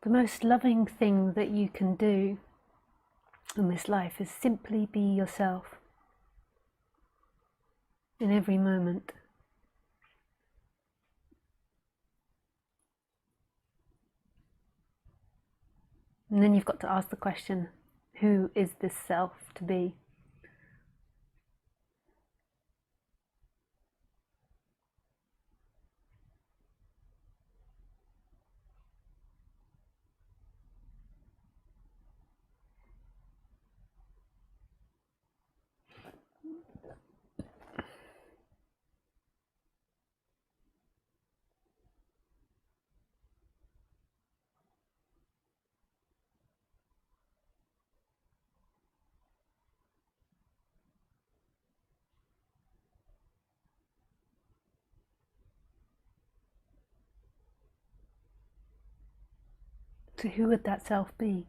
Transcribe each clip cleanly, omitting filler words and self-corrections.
The most loving thing that you can do in this life is simply be yourself in every moment. And then you've got to ask the question, who is this self to be? So who would that self be?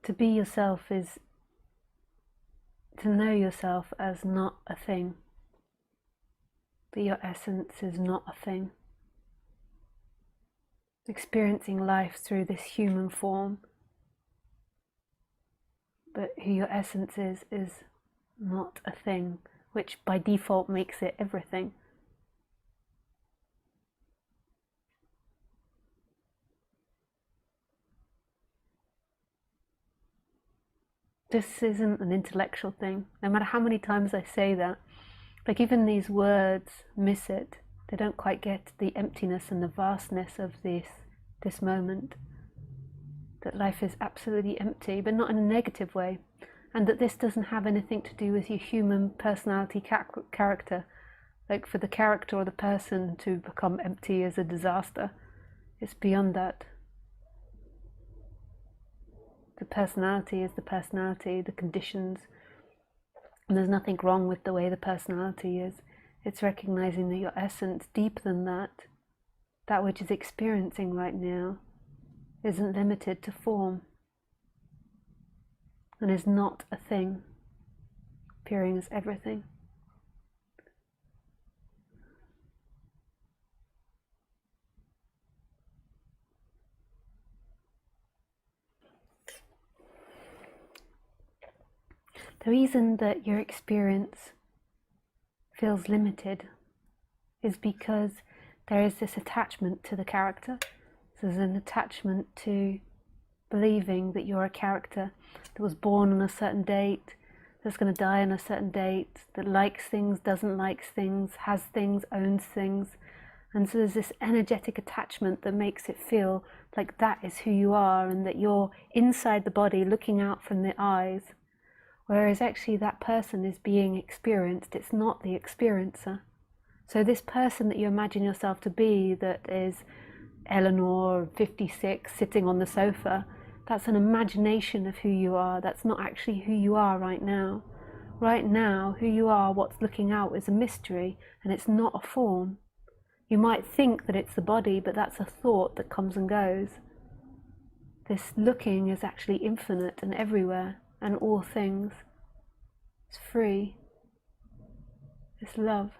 To be yourself is to know yourself as not a thing, that your essence is not a thing. Experiencing life through this human form, but who your essence is not a thing, which by default makes it everything. This isn't an intellectual thing, no matter how many times I say that. Like even these words miss it. They don't quite get the emptiness and the vastness of this moment. That life is absolutely empty, but not in a negative way. And that this doesn't have anything to do with your human personality character. Like for the character or the person to become empty is a disaster. It's beyond that. The personality is the personality, the conditions. And there's nothing wrong with the way the personality is. It's recognizing that your essence, deeper than that which is experiencing right now, isn't limited to form and is not a thing, appearing as everything. The reason that your experience feels limited is because there is this attachment to the character. So there's an attachment to believing that you're a character that was born on a certain date, that's going to die on a certain date, that likes things, doesn't like things, has things, owns things. And so there's this energetic attachment that makes it feel like that is who you are and that you're inside the body looking out from the eyes. Whereas actually that person is being experienced, it's not the experiencer. So this person that you imagine yourself to be, that is Eleanor, 56, sitting on the sofa, that's an imagination of who you are. That's not actually who you are right now. Right now, who you are, what's looking out, is a mystery, and it's not a form. You might think that it's the body, but that's a thought that comes and goes. This looking is actually infinite and everywhere, and all things. It's free. It's love.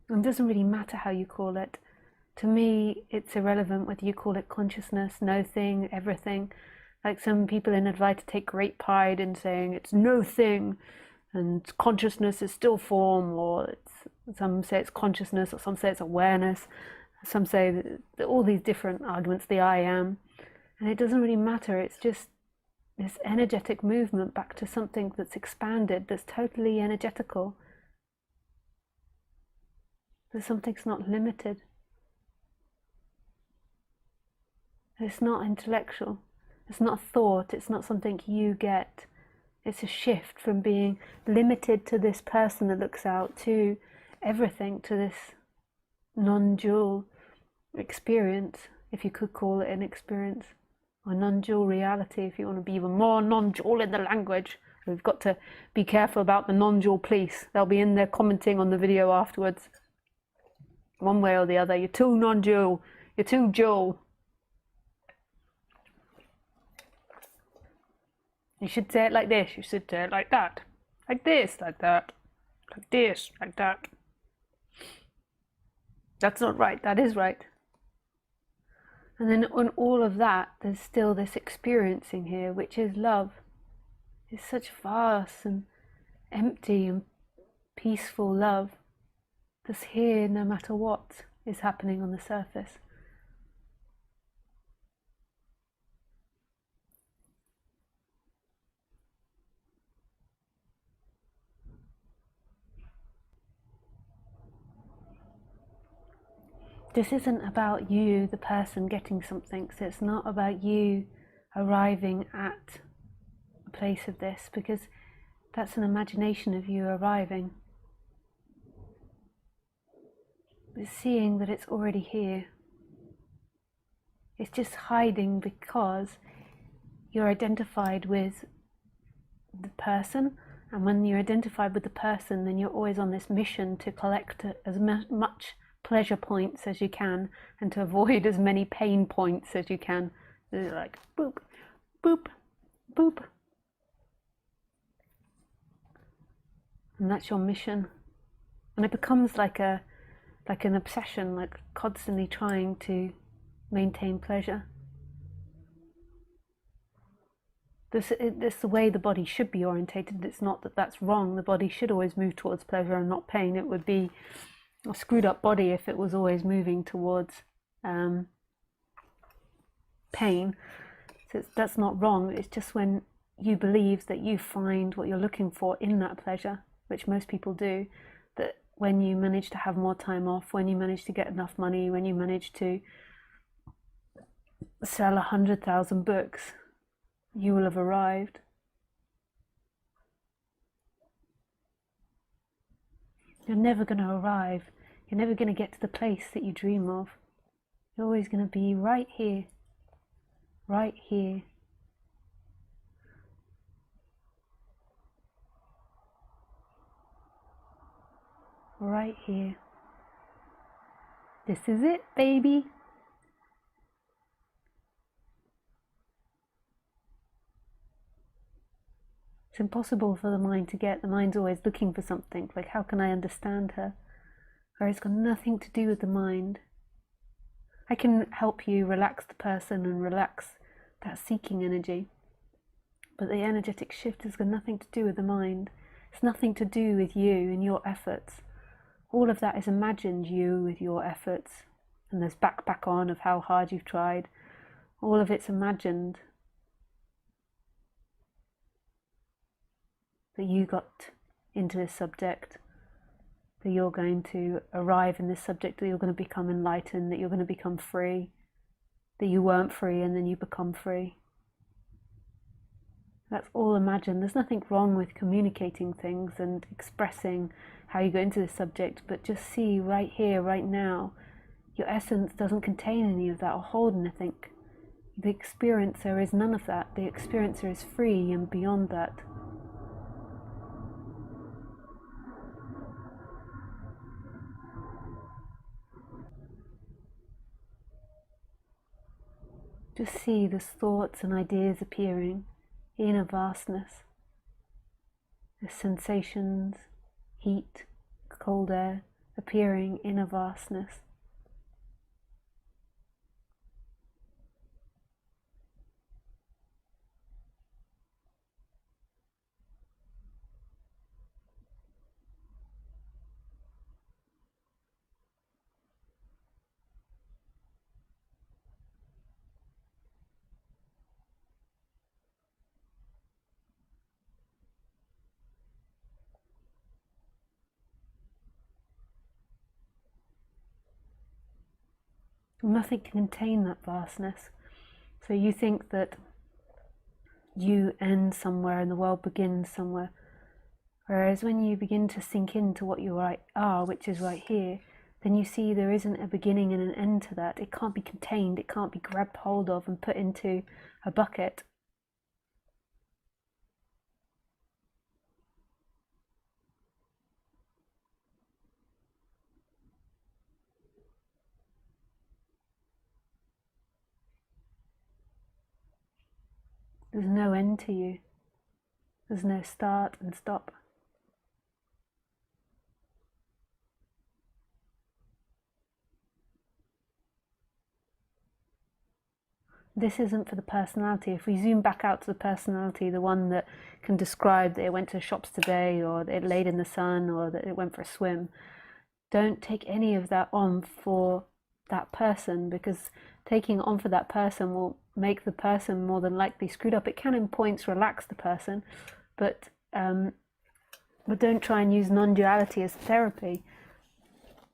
And it doesn't really matter how you call it. To me, it's irrelevant whether you call it consciousness, no thing, everything. Like some people in Advaita take great pride in saying it's no thing, and consciousness is still form, or some say it's consciousness, or some say it's awareness. Some say that all these different arguments, the I am, and it doesn't really matter. It's just this energetic movement back to something that's expanded, that's totally energetical. That something's not limited. It's not intellectual. It's not a thought. It's not something you get. It's a shift from being limited to this person that looks out to everything, to this non-dual experience, if you could call it an experience, or non-dual reality, if you want to be even more non-dual in the language, we've got to be careful about the non-dual police. They'll be in there commenting on the video afterwards, one way or the other. You're too non-dual, you're too dual. You should say it like this, you should say it like that, like this, like that, like this, like that. That's not right, that is right. And then on all of that, there's still this experiencing here, which is love. It's such vast and empty and peaceful love that's here no matter what is happening on the surface. This isn't about you, the person, getting something. So it's not about you arriving at a place of this, because that's an imagination of you arriving. It's seeing that it's already here. It's just hiding because you're identified with the person, and when you're identified with the person, then you're always on this mission to collect as much pleasure points as you can and to avoid as many pain points as you can. It's like boop, boop, boop. And that's your mission. And it becomes like an obsession, like constantly trying to maintain pleasure. This is the way the body should be orientated. It's not that that's wrong. The body should always move towards pleasure and not pain. It would be a screwed up body if it was always moving towards pain. So that's not wrong. It's just when you believe that you find what you're looking for in that pleasure, which most people do, that when you manage to have more time off, when you manage to get enough money, when you manage to sell 100,000 books, you will have arrived. You're never going to arrive. You're never going to get to the place that you dream of. You're always going to be right here. Right here. Right here. This is it, baby. It's impossible for the mind to get. The mind's always looking for something, like how can I understand her? Or it's got nothing to do with the mind. I can help you relax the person and relax that seeking energy, but the energetic shift has got nothing to do with the mind. It's nothing to do with you and your efforts. All of that is imagined you with your efforts, and there's back on of how hard you've tried. All of it's imagined. That you got into this subject, that you're going to arrive in this subject, that you're going to become enlightened, that you're going to become free, that you weren't free and then you become free. That's all imagined. There's nothing wrong with communicating things and expressing how you go into this subject, but just see right here, right now, your essence doesn't contain any of that or hold anything. The experiencer is none of that. The experiencer is free and beyond that. Just see these thoughts and ideas appearing in a vastness. The sensations, heat, cold air appearing in a vastness. Nothing can contain that vastness. So you think that you end somewhere and the world begins somewhere. Whereas when you begin to sink into what you are, which is right here, then you see there isn't a beginning and an end to that. It can't be contained. It can't be grabbed hold of and put into a bucket. There's no end to you. There's no start and stop. This isn't for the personality. If we zoom back out to the personality, the one that can describe that it went to the shops today, or that it laid in the sun, or that it went for a swim, don't take any of that on for that person, because taking it on for that person will make the person more than likely screwed up. It can in points relax the person, but don't try and use non-duality as therapy.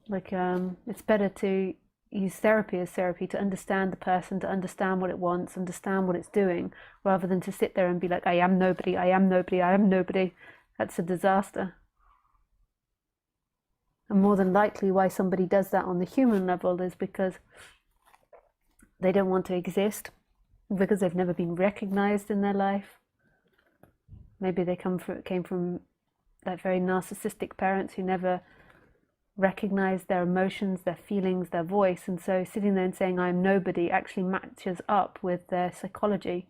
Like it's better to use therapy as therapy, to understand the person, to understand what it wants, understand what it's doing, rather than to sit there and be like, I am nobody, I am nobody, I am nobody. That's a disaster. And more than likely why somebody does that on the human level is because they don't want to exist, because they've never been recognized in their life. Maybe they came from like very narcissistic parents who never recognized their emotions, their feelings, their voice, and so sitting there and saying I'm nobody actually matches up with their psychology.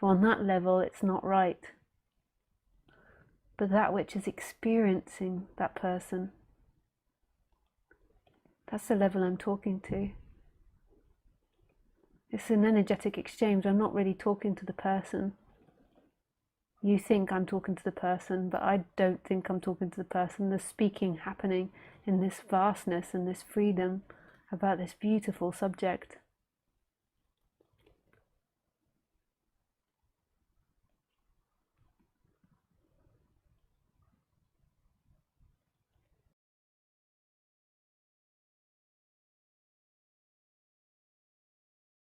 So on that level it's not right. But that which is experiencing that person, that's the level I'm talking to. It's an energetic exchange. I'm not really talking to the person. You think I'm talking to the person, but I don't think I'm talking to the person. There's speaking happening in this vastness and this freedom about this beautiful subject.